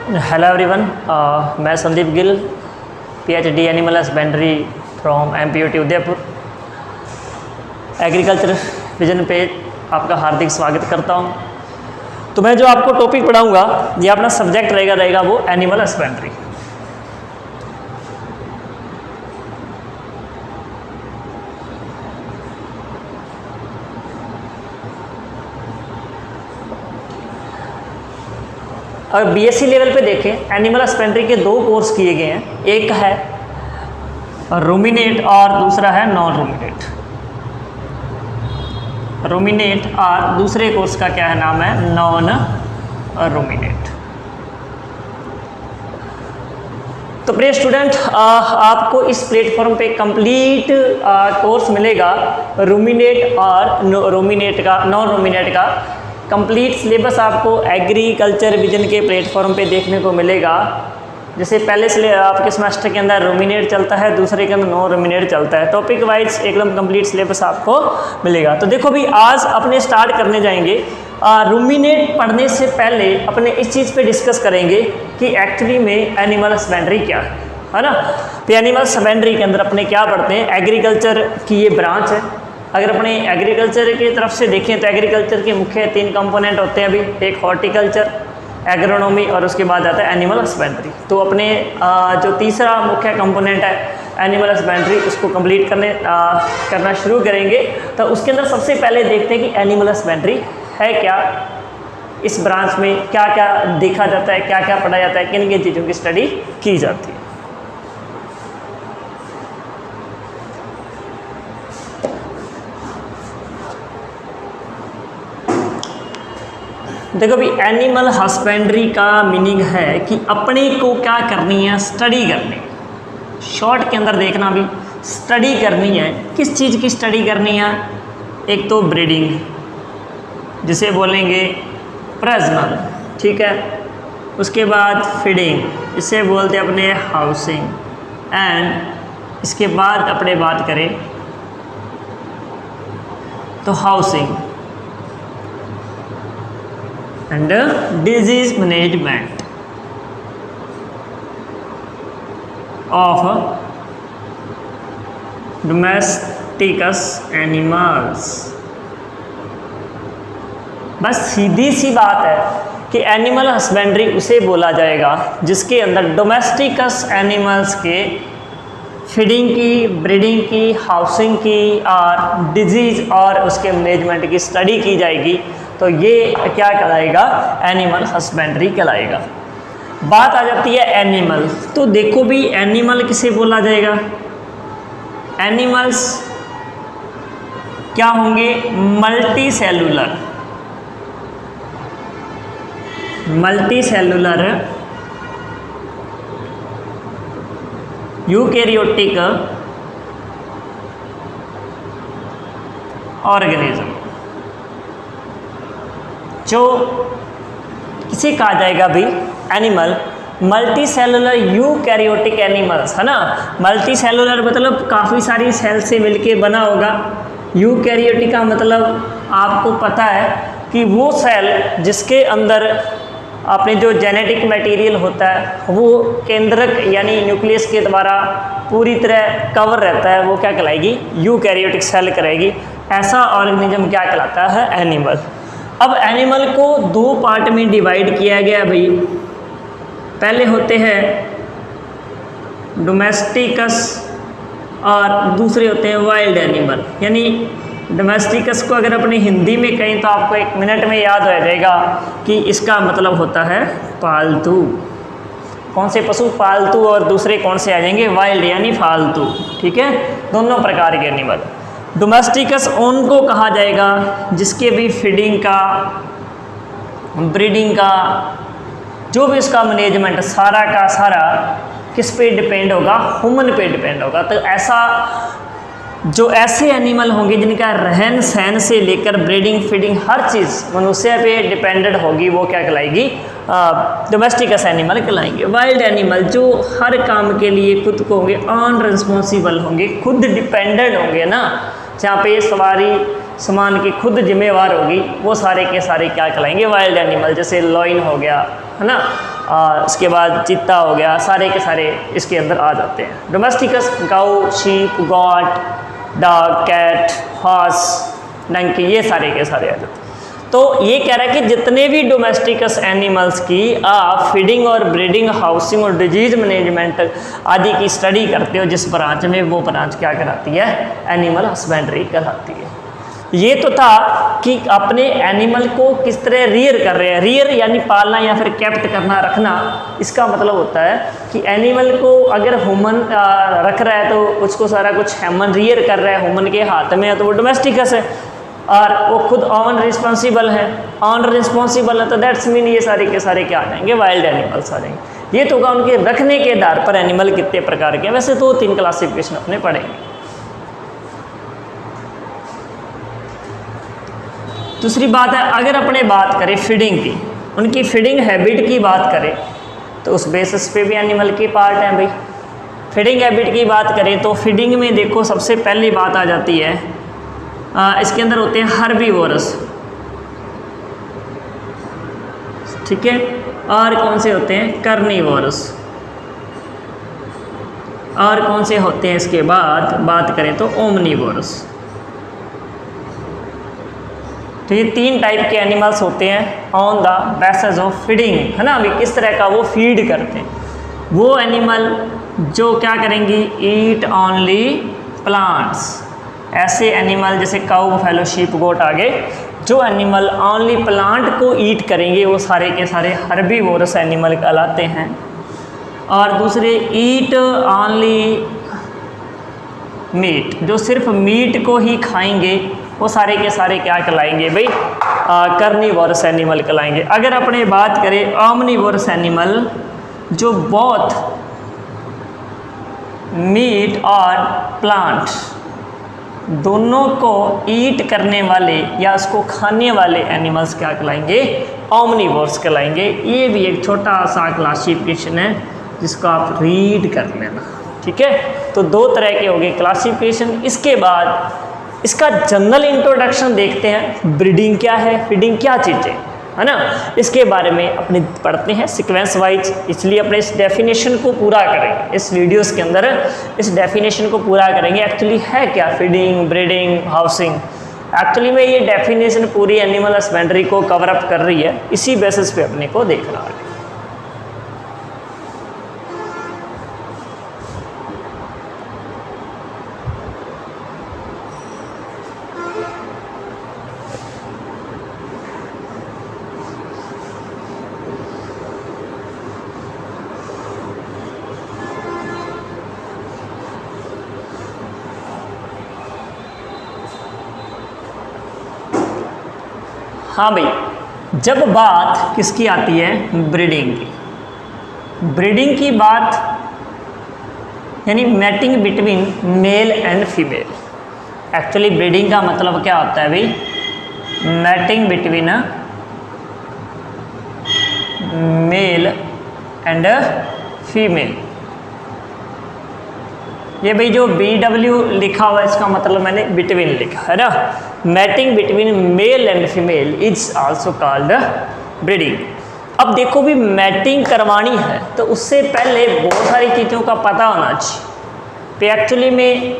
Hello everyone, मैं Sandeep Gill, PhD animal husbandry from MPUT Udaipur. Agriculture vision पे आपका हार्दिक स्वागत करता हूं। तो मैं जो आपको टॉपिक पढ़ाऊंगा, ये अपना सब्जेक्ट रहेगा वो एनिमल हस्बेंड्री। अगर बीएससी लेवल पे देखें, एनिमल हस्बेंड्री के दो कोर्स किए गए हैं। एक है रूमिनेट और दूसरा है नॉन रूमिनेट। रूमिनेट और दूसरे कोर्स का क्या है नाम है, नॉन रूमिनेट। तो प्रिय स्टूडेंट, आपको इस प्लेटफॉर्म पे कंप्लीट कोर्स मिलेगा रूमिनेट और रूमिनेट का, नॉन रूमिनेट का कंप्लीट सिलेबस आपको एग्रीकल्चर विजन के प्लेटफॉर्म पे देखने को मिलेगा। जैसे पहले से आपके सेमेस्टर के अंदर रूमिनेट चलता है, दूसरे के अंदर नॉन रूमिनेट चलता है। टॉपिक वाइज एकदम कंप्लीट सिलेबस आपको मिलेगा। तो देखो भी, आज अपने स्टार्ट करने जाएंगे। रूमिनेट पढ़ने से पहले अपने इस चीज़ पे डिस्कस करेंगे कि एक्चुअली में एनिमल हस्बेंड्री क्या है ना। तो एनिमल हस्बेंड्री के अंदर अपने क्या पढ़ते हैं, एग्रीकल्चर की ये ब्रांच है। अगर अपने एग्रीकल्चर की तरफ से देखें तो एग्रीकल्चर के मुख्य 3 कंपोनेंट होते हैं अभी, एक हॉर्टिकल्चर, एग्रोनॉमी और उसके बाद आता है एनिमल हस्बेंड्री। तो अपने जो तीसरा मुख्य कंपोनेंट है एनिमल हस्बेंड्री, उसको कंप्लीट करना शुरू करेंगे। तो उसके अंदर सबसे पहले देखते हैं कि एनिमल हस्बेंड्री है क्या, इस ब्रांच में क्या क्या देखा जाता है, क्या क्या पढ़ा जाता है, किन किन चीज़ों की स्टडी की जाती है। देखो भी, एनिमल हस्बेंड्री का मीनिंग है कि अपने को क्या करनी है, स्टडी करनी है। शॉर्ट के अंदर देखना भी, स्टडी करनी है। किस चीज़ की स्टडी करनी है? एक तो ब्रीडिंग, जिसे बोलेंगे प्रजनन, ठीक है। उसके बाद फीडिंग, इसे बोलते हैं अपने हाउसिंग। एंड इसके बाद अपने बात करें तो housing and disease management of domesticus animals. बस सीधी सी बात है कि एनिमल हस्बेंड्री उसे बोला जाएगा जिसके अंदर डोमेस्टिकस एनिमल्स के फीडिंग की, ब्रीडिंग की, हाउसिंग की और डिजीज और उसके मैनेजमेंट की स्टडी की जाएगी। तो ये क्या कहलाएगा, एनिमल हस्बेंड्री कहलाएगा। बात आ जाती है एनिमल। तो देखो भी, एनिमल किसे बोला जाएगा? एनिमल्स क्या होंगे, मल्टी सेलुलर, यूकैरियोटिक ऑर्गेनिज्म। जो किसे कहा जाएगा भी, animal multi cellular eukaryotic animals, है ना। मल्टी सेलुलर मतलब काफ़ी सारी सेल से मिलके बना होगा। यूकैरियोटिक का मतलब आपको पता है कि वो सेल जिसके अंदर अपने जो जेनेटिक मटेरियल होता है वो केंद्रक यानी न्यूक्लियस के द्वारा पूरी तरह कवर रहता है, वो क्या कहलाएगी, यूकैरियोटिक सेल करेगी। ऐसा ऑर्गेनिज्म क्या कहलाता है, एनिमल। अब एनिमल को 2 पार्ट में डिवाइड किया गया भाई। पहले होते हैं डोमेस्टिकस और दूसरे होते हैं वाइल्ड एनिमल। यानी डोमेस्टिकस को अगर अपनी हिंदी में कहें तो आपको 1 मिनट में याद आ जाएगा कि इसका मतलब होता है पालतू। कौन से पशु पालतू और दूसरे कौन से आ जाएंगे, वाइल्ड यानी फालतू, ठीक है। दोनों प्रकार के एनिमल। डोमेस्टिकस उनको कहा जाएगा जिसके भी फीडिंग का, ब्रीडिंग का, जो भी उसका मैनेजमेंट सारा का सारा किस पे डिपेंड होगा, ह्यूमन पे डिपेंड होगा। तो जो ऐसे एनिमल होंगे जिनका रहन सहन से लेकर ब्रीडिंग, फीडिंग हर चीज़ मनुष्य पे डिपेंडेंट होगी, वो क्या कहलाएगी, डोमेस्टिकस एनिमल कहलाएंगे। वाइल्ड एनिमल जो हर काम के लिए खुद को होंगे अनरिस्पॉन्सिबल होंगे, खुद डिपेंडेंट होंगे ना, जहाँ पे सवारी सामान की खुद जिम्मेवार होगी, वो सारे के सारे क्या कहलाएंगे, वाइल्ड एनिमल। जैसे लॉइन हो गया, है ना, उसके बाद चीता हो गया, सारे के सारे इसके अंदर आ जाते हैं। Domesticus cow, sheep, goat, dog, cat, horse, donkey, ये सारे के सारे आ जाते हैं। तो ये कह रहा है कि जितने भी डोमेस्टिकस एनिमल्स की आप फीडिंग और ब्रीडिंग, हाउसिंग और डिजीज मैनेजमेंट आदि की स्टडी करते हो जिस ब्रांच में, वो ब्रांच क्या कहलाती है? एनिमल हस्बेंड्री कहलाती है। ये तो था कि अपने एनिमल को किस तरह रियर कर रहे हैं। रियर यानी पालना या फिर कैप्ट करना, रखना। इसका मतलब होता है कि एनिमल को अगर ह्यूमन रख रहा है तो उसको सारा कुछ ह्यूमन रियर कर रहा है, ह्यूमन के हाथ में है तो वो डोमेस्टिकस है, और वो खुद ऑन रिस्पॉन्सिबल है। ऑन रिस्पॉन्सिबल है तो दैट्स मीन ये सारे के सारे क्या आ जाएंगे? वाइल्ड एनिमल्स आ जाएंगे। ये तो होगा उनके रखने के आधार पर एनिमल कितने प्रकार के हैं। वैसे तो 3 क्लासिफिकेशन अपने पढ़ेंगे। दूसरी बात है, अगर अपने बात करें फीडिंग की, उनकी फीडिंग हैबिट की बात करें तो उस बेसिस पे भी एनिमल के पार्ट हैं भाई। फीडिंग हैबिट की बात करें तो फीडिंग में देखो सबसे पहली बात आ जाती है, इसके अंदर होते हैं हर्बीवोरस, ठीक है, और कौन से होते हैं? कार्निवोरस, और कौन से होते हैं इसके बाद बात करें तो ओमनिवोरस। तो ये 3 टाइप के एनिमल्स होते हैं on the basis of feeding, है ना। अभी किस तरह का वो फीड करते हैं? वो एनिमल जो क्या करेंगी? Eat only plants. ऐसे एनिमल जैसे काऊ, बफेलो, शीप, गोट आगे, जो एनिमल ओनली प्लांट को ईट करेंगे वो सारे के सारे हर्बीवोरस एनिमल कहलाते हैं। और दूसरे ईट ओनली मीट, जो सिर्फ मीट को ही खाएंगे वो सारे के सारे क्या कहलाएंगे भाई? कार्निवोरस एनिमल कहलाएंगे। अगर अपने बात करें ओमनिवोरस एनिमल, जो बहुत मीट और प्लांट दोनों को ईट करने वाले या उसको खाने वाले एनिमल्स क्या कहलाएंगे? ओमनिवोरस कहलाएंगे। ये भी एक छोटा सा क्लासिफिकेशन है जिसको आप रीड कर लेना, ठीक है। तो 2 तरह के हो गए क्लासिफिकेशन। इसके बाद इसका जनरल इंट्रोडक्शन देखते हैं, ब्रीडिंग क्या है, फीडिंग क्या चीज़ें, है ना, इसके बारे में अपने पढ़ते हैं सीक्वेंस वाइज। इसलिए अपने इस डेफिनेशन को पूरा करेंगे इस वीडियोस के अंदर, इस डेफिनेशन को पूरा करेंगे। एक्चुअली है क्या फीडिंग, ब्रीडिंग, हाउसिंग? एक्चुअली में ये डेफिनेशन पूरी एनिमल हस्बेंड्री को कवर अप कर रही है, इसी बेसिस पे अपने को देखना है। हाँ भाई, जब बात किसकी आती है? ब्रीडिंग की। ब्रीडिंग की बात यानी mating between male and female. Actually breeding का मतलब क्या होता है भाई? Mating between male and female. ये भाई जो BW लिखा हुआ है इसका मतलब मैंने बिटवीन लिखा है ना। Mating between male and female is also called breeding. अब देखो भी मैटिंग करवानी है तो उससे पहले बहुत सारी चीज़ों का पता होना चाहिए कि एक्चुअली में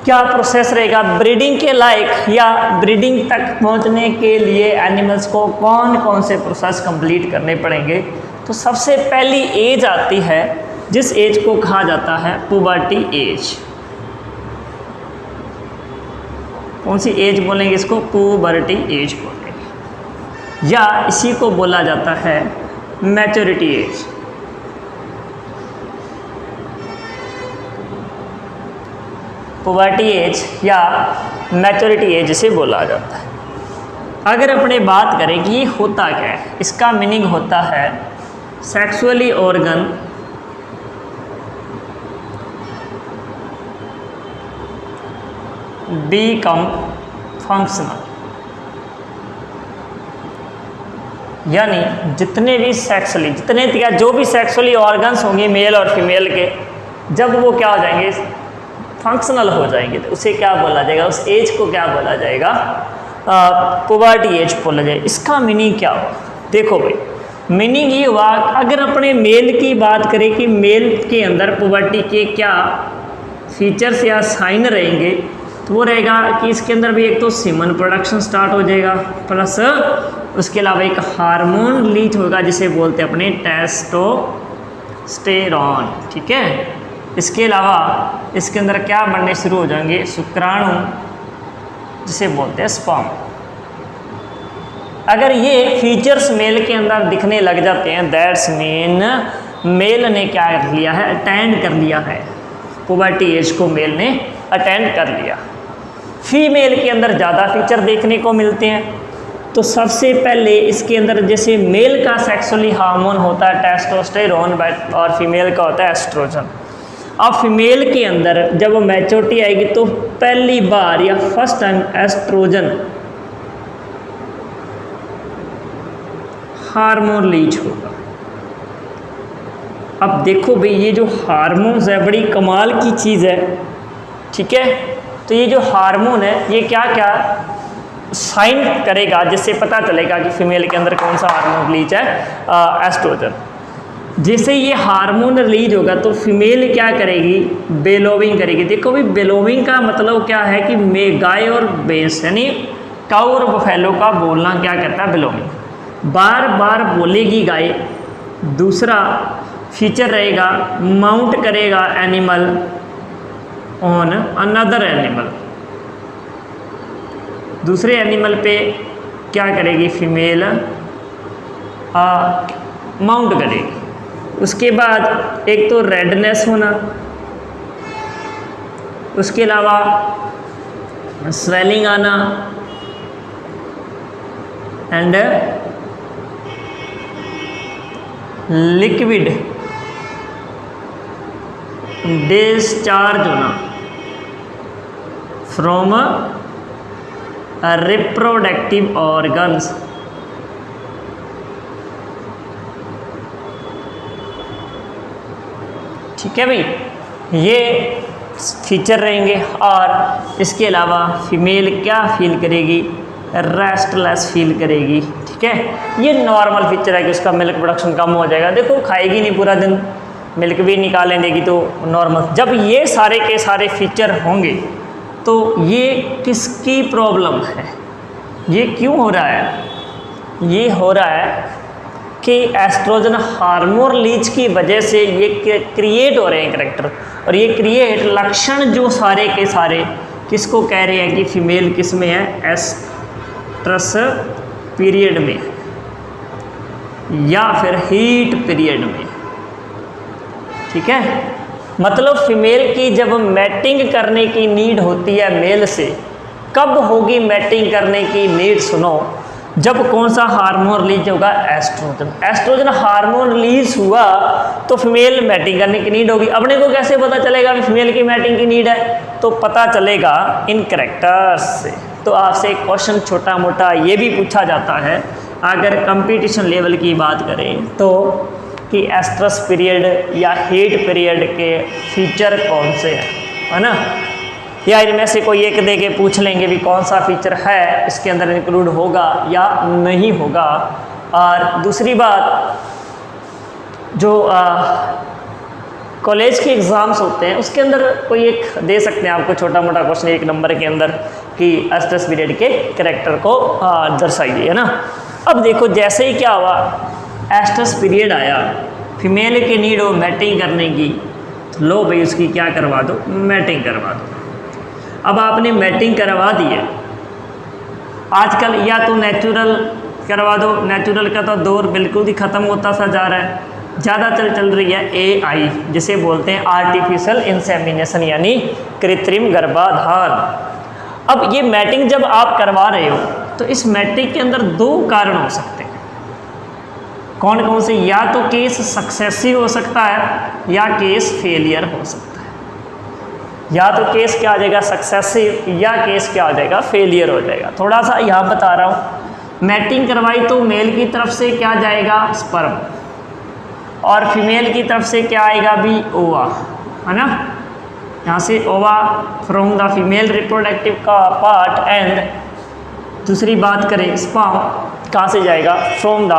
क्या प्रोसेस रहेगा ब्रीडिंग के लायक, या ब्रीडिंग तक पहुंचने के लिए एनिमल्स को कौन कौन से प्रोसेस कंप्लीट करने पड़ेंगे। तो सबसे पहली एज आती है जिस एज को कहा जाता है पुबर्टी एज। कौन सी एज बोलेंगे इसको? पुबर्टी एज बोलेंगे, या इसी को बोला जाता है मैच्योरिटी एज। पुबर्टी एज या मैच्योरिटी एज इसे बोला जाता है। अगर अपने बात करें कि ये होता क्या है, इसका मीनिंग होता है सेक्सुअली ऑर्गन become functional, यानी जितने भी सेक्सुअली जो भी सेक्सुअली ऑर्गन्स होंगे मेल और फीमेल के, जब वो क्या हो जाएंगे? फंक्शनल हो जाएंगे, तो उसे क्या बोला जाएगा? उस एज को क्या बोला जाएगा? पुबर्टी एज बोला जाएगा। इसका मीनिंग क्या होगा? देखो भाई, मीनिंग ये हुआ, अगर अपने मेल की बात करें कि मेल के अंदर पुबर्टी के क्या फीचर्स या साइन रहेंगे, तो वो रहेगा कि इसके अंदर भी एक तो सीमन प्रोडक्शन स्टार्ट हो जाएगा, प्लस उसके अलावा एक हार्मोन रिलीज होगा जिसे बोलते हैं अपने टेस्टोस्टेरॉन, ठीक है। इसके अलावा इसके अंदर क्या बनने शुरू हो जाएंगे, शुक्राणु जिसे बोलते हैं स्पर्म। अगर ये फीचर्स मेल के अंदर दिखने लग जाते हैं, दैट्स मीन मेल ने क्या कर लिया है, अटेंड कर लिया है, पुबर्टी एज को मेल ने अटेंड कर लिया। फीमेल के अंदर ज़्यादा फीचर देखने को मिलते हैं। तो सबसे पहले इसके अंदर जैसे मेल का सेक्सुअली हार्मोन होता है टेस्टोस्टेरोन और फीमेल का होता है एस्ट्रोजन। अब फीमेल के अंदर जब मैच्योरिटी आएगी तो पहली बार या first time oestrogen hormone release होगा। अब देखो भाई, ये जो हार्मोन्स है बड़ी कमाल की चीज़ है, ठीक है। तो ये जो हार्मोन है ये क्या क्या साइन करेगा जिससे पता चलेगा कि फीमेल के अंदर कौन सा हार्मोन रिलीज है, एस्ट्रोजन। जैसे ये हार्मोन रिलीज होगा तो फीमेल क्या करेगी, बेलोविंग करेगी। देखो भाई, बेलोविंग का मतलब क्या है कि गाय और भैंस यानी काऊ और बफेलो का बोलना क्या करता है, बेलोविंग, बार बार बोलेगी गाय। दूसरा फीचर रहेगा, माउंट करेगा एनिमल ऑन अनदर एनिमल, दूसरे एनिमल पे क्या करेगी फीमेल, माउंट करेगी। उसके बाद एक तो रेडनेस होना, उसके अलावा स्वेलिंग आना एंड लिक्विड डिस्चार्ज होना फ्रॉम रिप्रोडक्टिव ऑर्गन्स। ठीक है भाई, ये फीचर रहेंगे। और इसके अलावा फीमेल क्या फील करेगी, रेस्टलेस फील करेगी, ठीक है। ये नॉर्मल फीचर है कि उसका मिल्क प्रोडक्शन कम हो जाएगा। देखो खाएगी नहीं पूरा दिन, मिल्क भी निकालने देगी तो नॉर्मल। जब ये सारे के सारे फीचर होंगे तो ये किसकी प्रॉब्लम है, ये क्यों हो रहा है, ये हो रहा है कि एस्ट्रोजन हार्मोन रिलीज की वजह से ये क्रिएट हो रहे हैं कैरेक्टर। और ये क्रिएट लक्षण जो सारे के सारे किसको कह रहे हैं कि फीमेल किस में है, एस्ट्रस पीरियड में या फिर हीट पीरियड में, ठीक है। मतलब फीमेल की जब मैटिंग करने की नीड होती है मेल से, कब होगी मैटिंग करने की नीड, सुनो, जब कौन सा हार्मोन रिलीज होगा, एस्ट्रोजन। एस्ट्रोजन हार्मोन रिलीज हुआ तो फीमेल मैटिंग करने की नीड होगी। अपने को कैसे पता चलेगा कि फीमेल की मैटिंग की नीड है, तो पता चलेगा इन कैरेक्टर्स से। तो आपसे एक क्वेश्चन छोटा मोटा ये भी पूछा जाता है अगर कंपटीशन लेवल की बात करें तो, कि एस्ट्रस पीरियड या हीट पीरियड के फीचर कौन से हैं, है ना। या इनमें से कोई एक दे के पूछ लेंगे भी कौन सा फीचर है इसके अंदर इंक्लूड होगा या नहीं होगा। और दूसरी बात, जो कॉलेज के एग्ज़ाम्स होते हैं उसके अंदर कोई एक दे सकते हैं आपको छोटा मोटा क्वेश्चन 1 नंबर के अंदर कि एस्ट्रस पीरियड के कैरेक्टर को दर्शाइए, है ना। अब देखो जैसे ही क्या हुआ, एस्ट्रस पीरियड आया, फीमेल की नीड हो मैटिंग करने की, तो लो भाई उसकी क्या करवा दो, मैटिंग करवा दो। अब आपने मैटिंग करवा दी है, आजकल या तो नेचुरल करवा दो, नेचुरल का तो दौर बिल्कुल ही ख़त्म होता सा जा रहा है, ज़्यादा चल रही है AI जिसे बोलते हैं आर्टिफिशियल इंसेमिनेशन यानी कृत्रिम गर्भाधान। अब ये मैटिंग जब आप करवा रहे हो तो इस मैटिंग के अंदर 2 कारण हो सकते हैं। कौन कौन से, या तो केस सक्सेसिव हो सकता है या केस फेलियर हो सकता है। या तो केस क्या आ जाएगा सक्सेसिव या केस क्या आ जाएगा फेलियर हो जाएगा। थोड़ा सा यहाँ बता रहा हूँ, मैटिंग करवाई तो मेल की तरफ से क्या जाएगा, स्पर्म, और फीमेल की तरफ से क्या आएगा भी, ओवा, है ना। यहाँ से ova from the female reproductive का पार्ट, एंड दूसरी बात करें स्पर्म कहाँ से जाएगा, from the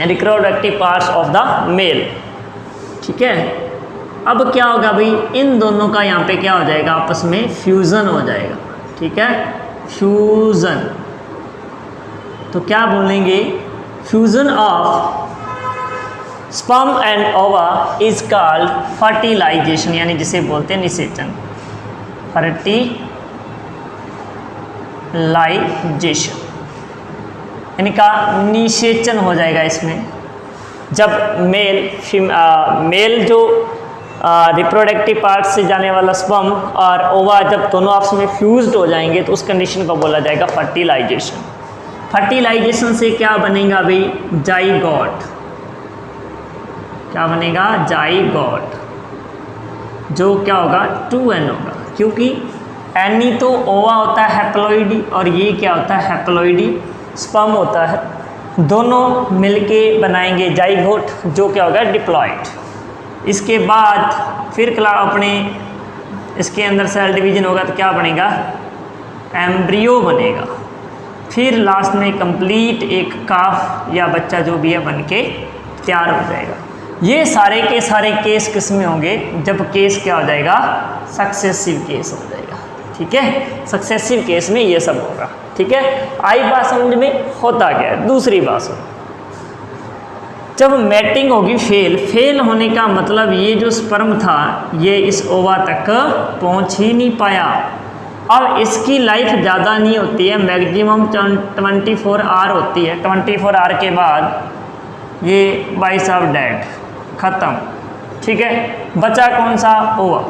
reproductive parts of the male. ठीक है, अब क्या होगा भाई, इन दोनों का यहाँ पे क्या हो जाएगा, आपस में फ्यूज़न हो जाएगा। ठीक है, फ्यूज़न, तो क्या बोलेंगे, फ्यूज़न ऑफ स्पर्म एंड ओवा इज कॉल्ड फर्टिलाइजेशन, यानी जिसे बोलते हैं निषेचन, फर्टिलाइजेशन, इनका निषेचन हो जाएगा इसमें। जब मेल जो रिप्रोडक्टिव पार्ट से जाने वाला स्पर्म और ओवा जब दोनों आपस में फ्यूज्ड हो जाएंगे तो उस कंडीशन को बोला जाएगा फर्टिलाइजेशन। फर्टिलाइजेशन से क्या बनेगा भाई, जाइगोट। क्या बनेगा, जाइगोट, जो क्या होगा 2n होगा, क्योंकि एनी तो ओवा होता है हैप्लॉइडी और ये क्या होता है हैप्लॉइडी स्पर्म होता है, दोनों मिलके बनाएंगे जाइगोट, जो क्या होगा डिप्लॉइड। इसके बाद फिर अपने इसके अंदर सेल डिवीजन होगा तो क्या बनेगा, एम्ब्रियो बनेगा, फिर लास्ट में कंप्लीट एक काफ या बच्चा जो भी है बन के तैयार हो जाएगा। ये सारे के सारे केस किस में होंगे, जब केस क्या हो जाएगा, सक्सेसिव केस हो जाएगा। ठीक है, सक्सेसिव केस में ये सब होगा। ठीक है, आई बात समझ में, होता क्या है। दूसरी बात सुनो, जब मैटिंग होगी फेल होने का मतलब ये जो स्पर्म था ये इस ओवा तक पहुंच ही नहीं पाया। अब इसकी लाइफ ज़्यादा नहीं होती है, मैक्सिमम 24 आवर होती है। 24 आवर के बाद ये भाई साहब डेड, ख़त्म। ठीक है, बचा कौन सा, ओवा।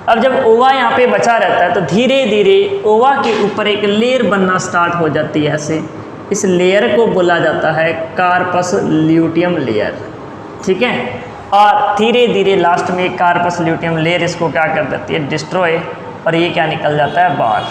अब जब ओवा यहाँ पे बचा रहता है तो धीरे धीरे ओवा के ऊपर एक लेयर बनना स्टार्ट हो जाती है ऐसे, इस लेयर को बोला जाता है कार्पस ल्यूटियम लेयर। ठीक है, और धीरे धीरे लास्ट में कार्पस ल्यूटियम लेयर इसको क्या कर देती है, डिस्ट्रॉय, और ये क्या निकल जाता है बाहर।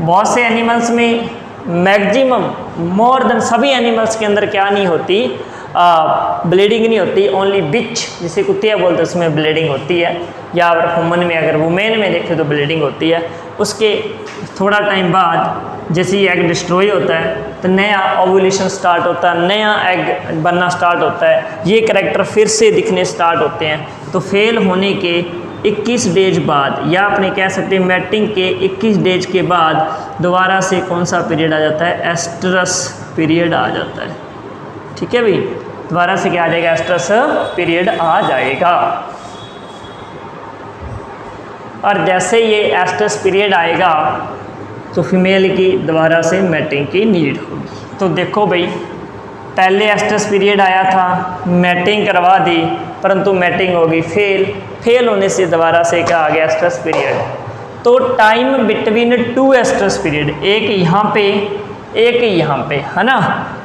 बहुत से एनिमल्स में मैक्सिमम मोर देन सभी एनिमल्स के अंदर क्या नहीं होती, ब्लीडिंग नहीं होती, ओनली बिच जिसे कुत्तियाँ बोलते हैं उसमें ब्लीडिंग होती है, या अगर ह्यूमन में अगर वुमेन में देखें तो ब्लीडिंग होती है। उसके थोड़ा टाइम बाद जैसे ही एग डिस्ट्रॉय होता है तो नया ओव्यूलेशन स्टार्ट होता है, नया एग बनना स्टार्ट होता है, ये करैक्टर फिर से दिखने स्टार्ट होते हैं। तो फेल होने के 21 डेज बाद, या अपने कह सकते हैं मैटिंग के 21 डेज के बाद दोबारा से कौन सा पीरियड आ जाता है, एस्ट्रस पीरियड आ जाता है। ठीक है भाई, दोबारा से क्या आ जाएगा, एस्ट्रस पीरियड आ जाएगा। और जैसे ये एस्ट्रस पीरियड आएगा तो फीमेल की दोबारा से मैटिंग की नीड होगी। तो देखो भाई, पहले एस्ट्रस पीरियड आया था, मैटिंग करवा दी, परंतु मैटिंग होगी फेल होने से दोबारा से क्या आ गया, एस्ट्रस पीरियड। तो टाइम बिटवीन 2 एस्ट्रस पीरियड, एक यहाँ पे एक यहाँ पे, है ना।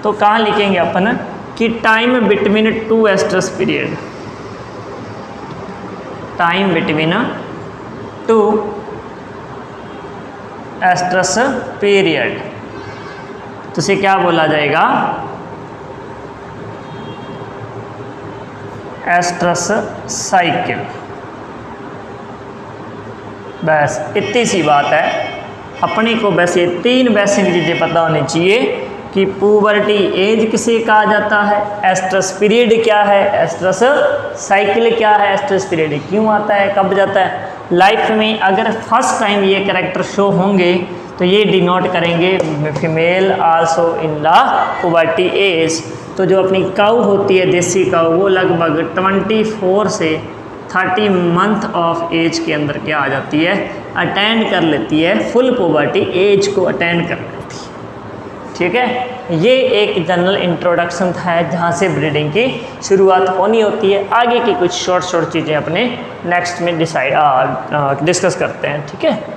तो कहाँ लिखेंगे अपन कि time between 2 oestrus period, time between 2 oestrus period, तो इसे क्या बोला जाएगा, एस्ट्रस साइकिल। बस इतनी सी बात है। अपने को बस ये 3 बेसिक चीज़ें पता होनी चाहिए कि पुबर्टी एज किसे कहा जाता है, एस्ट्रस पीरियड क्या है, एस्ट्रस साइकिल क्या है, एस्ट्रस पीरियड क्यों आता है, कब जाता है। लाइफ में अगर फर्स्ट टाइम ये कैरेक्टर शो होंगे तो ये डिनोट करेंगे female also in the puberty age. तो जो अपनी काऊ होती है, देसी काऊ, वो लगभग 24 से 30 मंथ ऑफ एज के अंदर क्या आ जाती है, अटेंड कर लेती है, फुल पुबर्टी एज को अटेंड कर लेती है। ठीक है, ये एक जनरल इंट्रोडक्शन था जहाँ से ब्रीडिंग की शुरुआत होनी होती है। आगे की कुछ शॉर्ट चीज़ें अपने नेक्स्ट में डिस्कस करते हैं। ठीक है।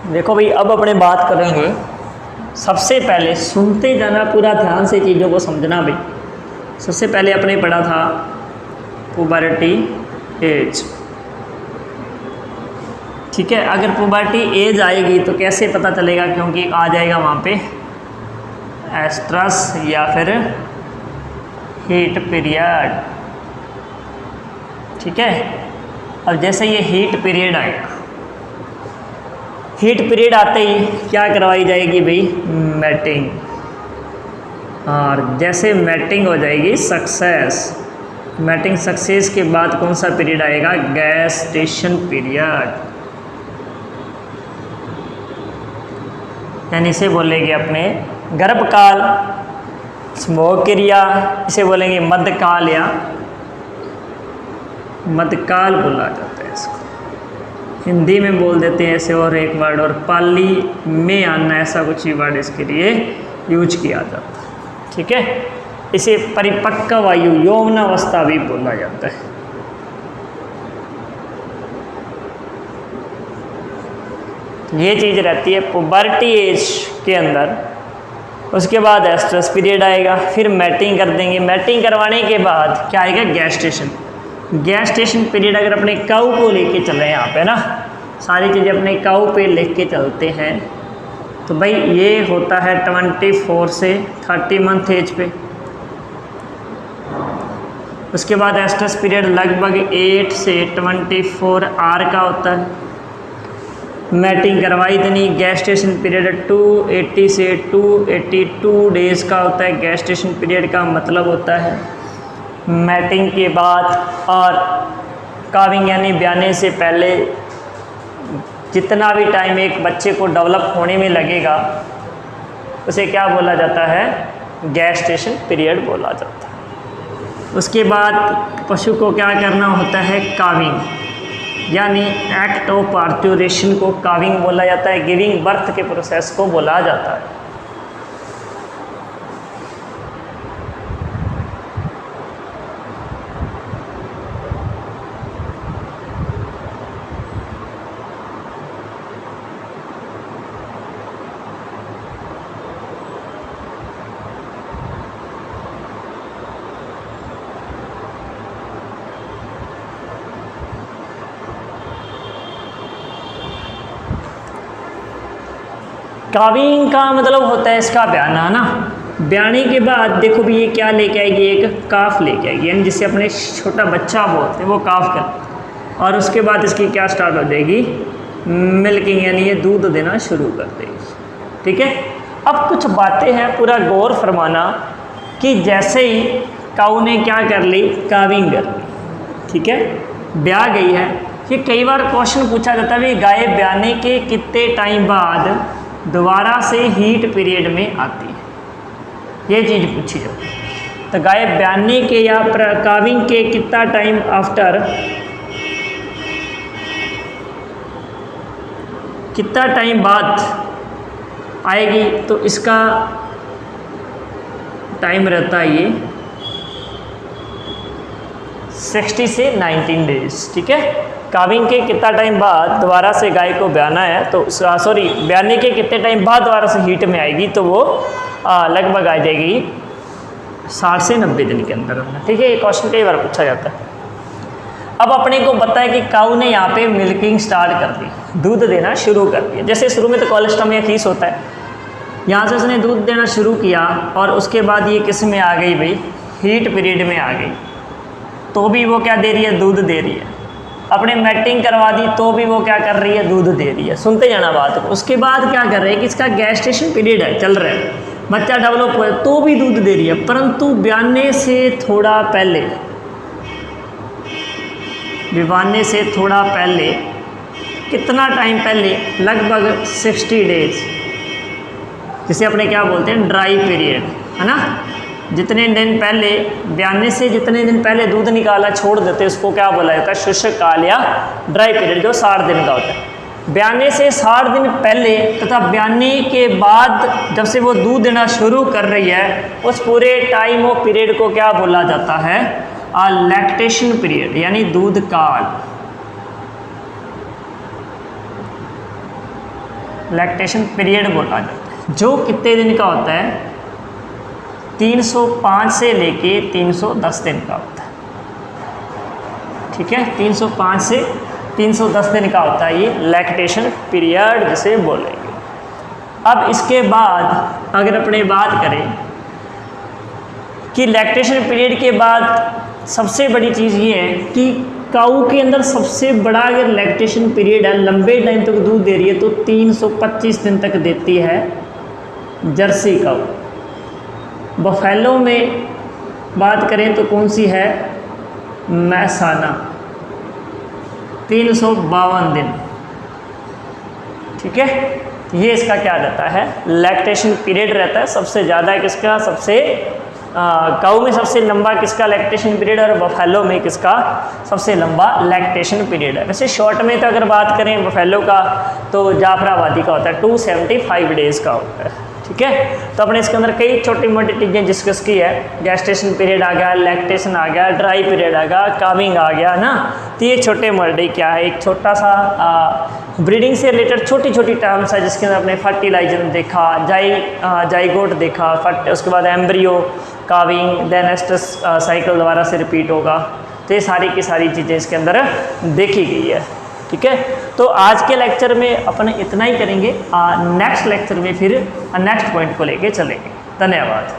देखो भाई, अब अपने बात करेंगे, सबसे पहले सुनते जाना, पूरा ध्यान से चीज़ों को समझना भाई। सबसे पहले अपने पढ़ा था पुबर्टी एज, ठीक है। अगर पुबर्टी एज आएगी तो कैसे पता चलेगा, क्योंकि आ जाएगा वहाँ पे एस्ट्रस या फिर हीट पीरियड, ठीक है। अब जैसे ये हीट पीरियड आएगा, हीट पीरियड आते ही क्या करवाई जाएगी भाई, मैटिंग। और जैसे मैटिंग हो जाएगी सक्सेस, मैटिंग सक्सेस के बाद कौन सा पीरियड आएगा, गैस्टेशन पीरियड, यानी इसे बोलेंगे अपने गर्भकाल, स्मोक क्रिया, इसे बोलेंगे मध्यकाल या मध्यकाल बोला जाता है इसको। हिंदी में बोल देते हैं ऐसे और एक वर्ड, और पाली में आना, ऐसा कुछ ही वर्ड इसके लिए यूज किया जाता है, ठीक है। इसे परिपक्व आयु, यौवनावस्था भी बोला जाता है। ये चीज़ रहती है पुबर्टी एज के अंदर। उसके बाद एस्ट्रस पीरियड आएगा, फिर मैटिंग कर देंगे। मैटिंग करवाने के बाद क्या आएगा, गैस्टेशन। गैस्टेशन पीरियड अगर अपने काऊ को लेके चल रहे हैं यहाँ पे ना, सारी चीज़ें अपने काऊ पे लेके चलते हैं, तो भाई ये होता है 24 से 30 मंथ एज पे। उसके बाद एस्ट्रस पीरियड लगभग 8 से 24 आवर का होता है। मैटिंग करवाई देनी। गैस्टेशन पीरियड 280 से 282 डेज़ का होता है। गैस्टेशन पीरियड का मतलब होता है मैटिंग के बाद और काविंग यानी ब्याने से पहले जितना भी टाइम एक बच्चे को डेवलप होने में लगेगा उसे क्या बोला जाता है, गैस्टेशन पीरियड बोला जाता है। उसके बाद पशु को क्या करना होता है, काविंग, यानी एक्ट ऑफ पार्चुरेशन को काविंग बोला जाता है। गिविंग बर्थ के प्रोसेस को बोला जाता है। काविंग का मतलब होता है इसका ब्याना ना। ब्याने के बाद देखो भी ये क्या लेके आएगी, एक काफ लेके आएगी, यानी जिसे अपने छोटा बच्चा बोलते हैं वो काफ कर। और उसके बाद इसकी क्या स्टार्ट हो जाएगी, मिल्किंग, यानी ये दूध देना शुरू कर देगी। ठीक है। अब कुछ बातें हैं, पूरा गौर फरमाना कि जैसे ही काऊ ने क्या कर ली, काविंग कर ली, ठीक है, ब्याह गई है। ये कई बार क्वेश्चन पूछा जाता है, गाय ब्याने के कितने टाइम बाद दोबारा से हीट पीरियड में आती है, ये चीज़ पूछी जाती है। तो गाय ब्याने के या काविंग के कितना टाइम आफ्टर, कितना टाइम बाद आएगी, तो इसका टाइम रहता है ये 60 से 19 डेज। ठीक है। काविंग के कितना टाइम बाद दोबारा से गाय को ब्याना है, तो सॉरी ब्याने के कितने टाइम बाद दोबारा से हीट में आएगी, तो वो लगभग आ जाएगी 60 से 90 दिन के अंदर। ठीक है। ये क्वेश्चन कई बार पूछा जाता है। अब अपने को पता है कि काऊ ने यहाँ पे मिल्किंग स्टार्ट कर दी, दूध देना शुरू कर दिया। जैसे शुरू में तो कोलेस्ट्रम या खीस होता है, यहाँ से उसने दूध देना शुरू किया और उसके बाद ये किस में आ गई भाई, हीट पीरियड में आ गई, तो भी वो क्या दे रही है, दूध दे रही है। अपने मैटिंग करवा दी तो भी वो क्या कर रही है, दूध दे रही है। सुनते जाना बात को। उसके बाद क्या कर रहे हैं कि इसका गैस्टेशन पीरियड है, चल रहा है, बच्चा डेवलप हुआ तो भी दूध दे रही है, परंतु ब्याने से थोड़ा पहले, विवाहने से थोड़ा पहले, कितना टाइम पहले, लगभग 60 डेज, जिसे अपने क्या बोलते हैं, ड्राई पीरियड, है ना। जितने दिन पहले, ब्याने से जितने दिन पहले दूध निकाला छोड़ देते, उसको क्या बोला जाता है, शुष्क काल या ड्राई पीरियड, जो 60 दिन का होता है। ब्याने से 60 दिन पहले तथा ब्याने के बाद जब से वो दूध देना शुरू कर रही है, उस पूरे टाइम और पीरियड को क्या बोला जाता है, लैक्टेशन पीरियड, यानी दूध काल। लैक्टेशन पीरियड बोला जाता है, जो कितने दिन का होता है, 305 से लेके 310 दिन का होता है। ठीक है, 305 से 310 दिन का होता है ये लैक्टेशन पीरियड जिसे बोलेंगे। अब इसके बाद अगर अपने बात करें कि लैक्टेशन पीरियड के बाद सबसे बड़ी चीज़ ये है कि काऊ के अंदर सबसे बड़ा अगर लैक्टेशन पीरियड है, लंबे टाइम तक दूध दे रही है, तो 325 दिन तक देती है जर्सी काऊ। बफेलो में बात करें तो कौन सी है, मैसाना, 352 दिन। ठीक है, ये इसका क्या रहता है, लैक्टेशन पीरियड रहता है। सबसे ज़्यादा किसका, सबसे काऊ में सबसे लंबा किसका लैक्टेशन पीरियड, और बफेलो में किसका सबसे लंबा लैक्टेशन पीरियड है। वैसे शॉर्ट में तो अगर बात करें बफेलो का तो जाफराबादी का होता है, 275 डेज़ का होता है। ठीक है, तो अपने इसके अंदर कई छोटी मोटी चीज़ें डिस्कस की है, गैस्टेशन पीरियड आ गया, लैक्टेशन आ गया, ड्राई पीरियड आ गया, काविंग आ गया ना। तो ये छोटे मोटे क्या है, एक छोटा सा ब्रीडिंग से रिलेटेड छोटी छोटी टर्म्स है जिसके अंदर अपने फर्टिलाइजर देखा, जाइगोट देखा, उसके बाद एम्ब्रियो, काविंग, देन एस्टस साइकिल दोबारा से रिपीट होगा। तो ये सारी की सारी चीज़ें इसके अंदर देखी गई है। ठीक है, तो आज के लेक्चर में अपन इतना ही करेंगे। नेक्स्ट लेक्चर में फिर नेक्स्ट पॉइंट को लेके चलेंगे। धन्यवाद।